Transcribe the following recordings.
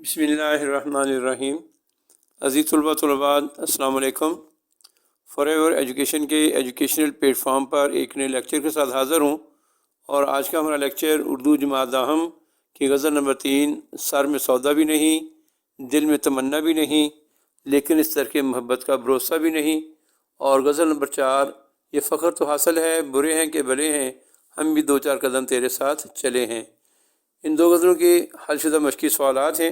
بسم اللہ الرحمن الرحیم۔ عزیز طلباء السلام علیکم۔ فار ایور ایجوکیشن کے ایجوکیشنل پلیٹ فارم پر ایک نئے لیکچر کے ساتھ حاضر ہوں، اور آج کا ہمارا لیکچر اردو جماعت داہم کی غزل نمبر 3، سر میں سودا بھی نہیں، دل میں تمنا بھی نہیں، لیکن اس طرح کے محبت کا بھروسہ بھی نہیں، اور غزل نمبر 4، یہ فخر تو حاصل ہے برے ہیں کہ بھلے ہیں، ہم بھی دو چار قدم تیرے ساتھ چلے ہیں۔ ان دو غزلوں کے حل شدہ مشقی سوالات ہیں۔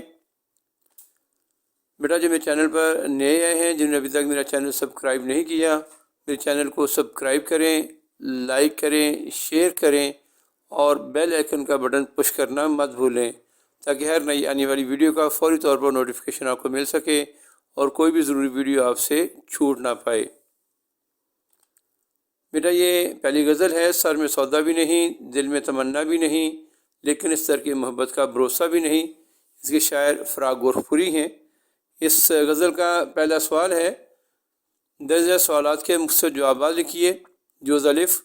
بیٹا جو میرے چینل پر نئے آئے ہیں، جنہوں نے ابھی تک میرا چینل سبسکرائب نہیں کیا، میرے چینل کو سبسکرائب کریں، لائک کریں، شیئر کریں، اور بیل آئیکن کا بٹن پش کرنا مت بھولیں، تاکہ ہر نئی آنے والی ویڈیو کا فوری طور پر نوٹیفیکیشن آپ کو مل سکے اور کوئی بھی ضروری ویڈیو آپ سے چھوٹ نہ پائے۔ بیٹا یہ پہلی غزل ہے، سر میں سودا بھی نہیں، دل میں تمنا بھی نہیں، لیکن اس طرح کی محبت کا بھروسہ بھی نہیں۔ اس کے شاعر فراق گورکھپوری ہیں۔ اس غزل کا پہلا سوال ہے، درجہ سوالات کے مختصر جوابات لکھیے۔ جوز الف،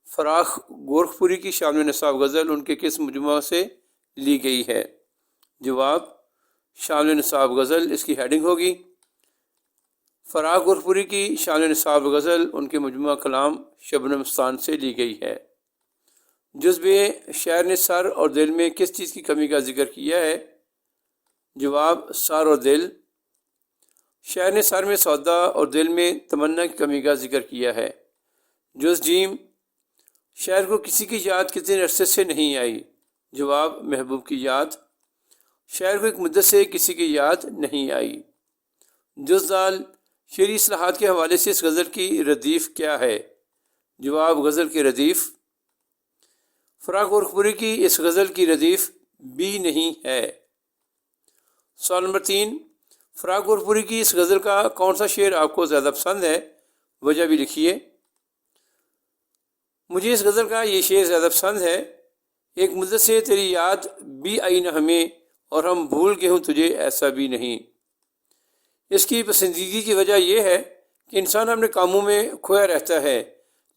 فراق گورکھپوری کی شامل نصاب غزل ان کے کس مجموعہ سے لی گئی ہے؟ جواب، شامل نصاب غزل اس کی ہیڈنگ ہوگی۔ فراق گورکھپوری کی شامل نصاب غزل ان کے مجموعہ کلام شبنمستان سے لی گئی ہے۔ جزء شاعر نے سر اور دل میں کس چیز کی کمی کا ذکر کیا ہے؟ جواب، سر اور دل۔ شاعر نے سر میں سودا اور دل میں تمنا کی کمی کا ذکر کیا ہے۔ جزء جیم، شاعر کو کسی کی یاد کتنے عرصے سے نہیں آئی؟ جواب، محبوب کی یاد۔ شاعر کو ایک مدت سے کسی کی یاد نہیں آئی۔ جزء دال، شعری اصطلاحات کے حوالے سے اس غزل کی ردیف کیا ہے؟ جواب، غزل کی ردیف۔ فراق گورکھپوری کی اس غزل کی ردیف بھی نہیں ہے۔ سوال نمبر 3، فراق گورکھپوری کی اس غزل کا کون سا شعر آپ کو زیادہ پسند ہے؟ وجہ بھی لکھیے۔ مجھے اس غزل کا یہ شعر زیادہ پسند ہے، ایک مدت سے تیری یاد بھی آئی نہ ہمیں، اور ہم بھول گئے ہوں تجھے ایسا بھی نہیں۔ اس کی پسندیدگی کی وجہ یہ ہے کہ انسان اپنے کاموں میں کھویا رہتا ہے،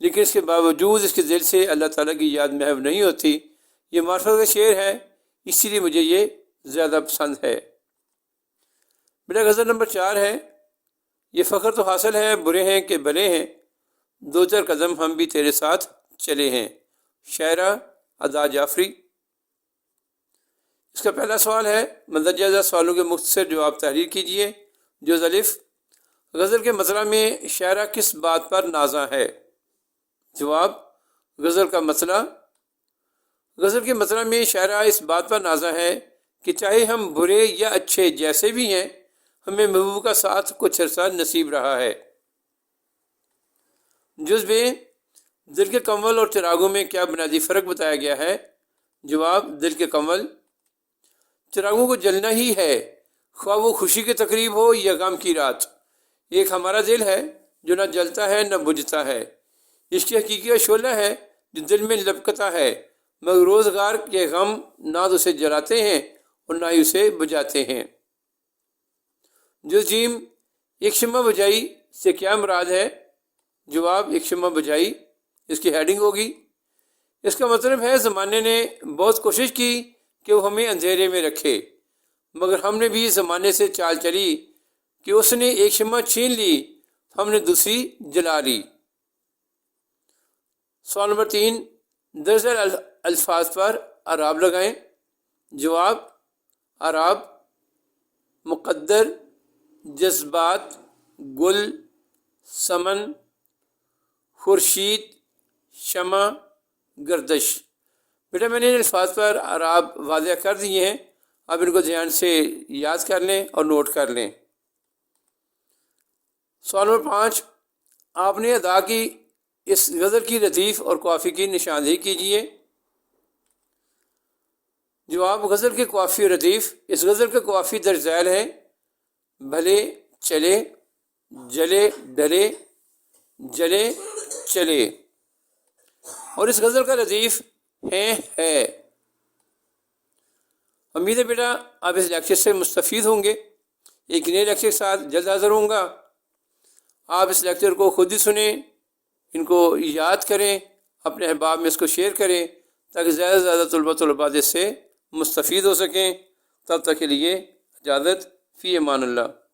لیکن اس کے باوجود اس کے دل سے اللہ تعالیٰ کی یاد محو نہیں ہوتی۔ یہ معرفت کا شعر ہے، اسی لیے مجھے یہ زیادہ پسند ہے۔ بیٹا غزل نمبر 4 ہے، یہ فخر تو حاصل ہے برے ہیں کہ بھلے ہیں، دو چار قدم ہم بھی تیرے ساتھ چلے ہیں۔ شاعرہ ادا جعفری۔ اس کا پہلا سوال ہے، مندرجہ ذیل سوالوں کے مختصر جواب تحریر کیجیے۔ جوز الف، غزل کے مسئلہ میں شاعرہ کس بات پر نازاں ہے؟ جواب، غزل کا مسئلہ۔ غزل کے مسئلہ میں شاعرہ اس بات پر نازاں ہے کہ چاہے ہم برے یا اچھے جیسے بھی ہیں، ہمیں محبوب کا ساتھ کچھ عرصہ نصیب رہا ہے۔ جزء ب، دل کے کنول اور چراغوں میں کیا بنیادی فرق بتایا گیا ہے؟ جواب، دل کے کنول، چراغوں کو جلنا ہی ہے، خواہ وہ خوشی کے تقریب ہو یا غم کی رات۔ ایک ہمارا دل ہے جو نہ جلتا ہے نہ بجھتا ہے، عشق حقیقی کا شعلہ ہے جو دل میں لپکتا ہے، مگر روزگار کے غم نہ تو اسے جلاتے ہیں اور نہ ہی اسے بجھاتے ہیں۔ جو جیم، ایک شمع بجھائی سے کیا مراد ہے؟ جواب، ایک شمع بجھائی اس کی ہیڈنگ ہوگی۔ اس کا مطلب ہے زمانے نے بہت کوشش کی کہ وہ ہمیں اندھیرے میں رکھے، مگر ہم نے بھی زمانے سے چال چلی کہ اس نے ایک شمع چھین لی، ہم نے دوسری جلا لی۔ سوال نمبر 3، درج ذیل الفاظ پر اعراب لگائیں۔ جواب، اعراب، مقدر، جذبات، گل، سمن، خورشید، شمع، گردش۔ بیٹا میں نے ان الفاظ پر اعراب واضح کر دیے ہیں، اب ان کو دھیان سے یاد کر لیں اور نوٹ کر لیں۔ سوال نمبر 5، آپ نے ادا کی اس غزل کی ردیف اور قافیے کی نشاندہی کیجیے۔ جواب، غزل کے قافی اور ردیف۔ اس غزل کے قافی درج ذیل ہیں، بھلے، چلے، جلے، ڈلے، جلے، چلے، اور اس غزل کا ردیف ہے۔ امید ہے بیٹا آپ اس لیکچر سے مستفید ہوں گے۔ ایک نئے لیکچر کے ساتھ جلد حاضر ہوں گا۔ آپ اس لیکچر کو خود ہی سنیں، ان کو یاد کریں، اپنے احباب میں اس کو شیئر کریں، تاکہ زیادہ سے زیادہ طلباء اس سے مستفید ہو سکیں۔ تب تک کے لیے اجازت، فی امان اللہ۔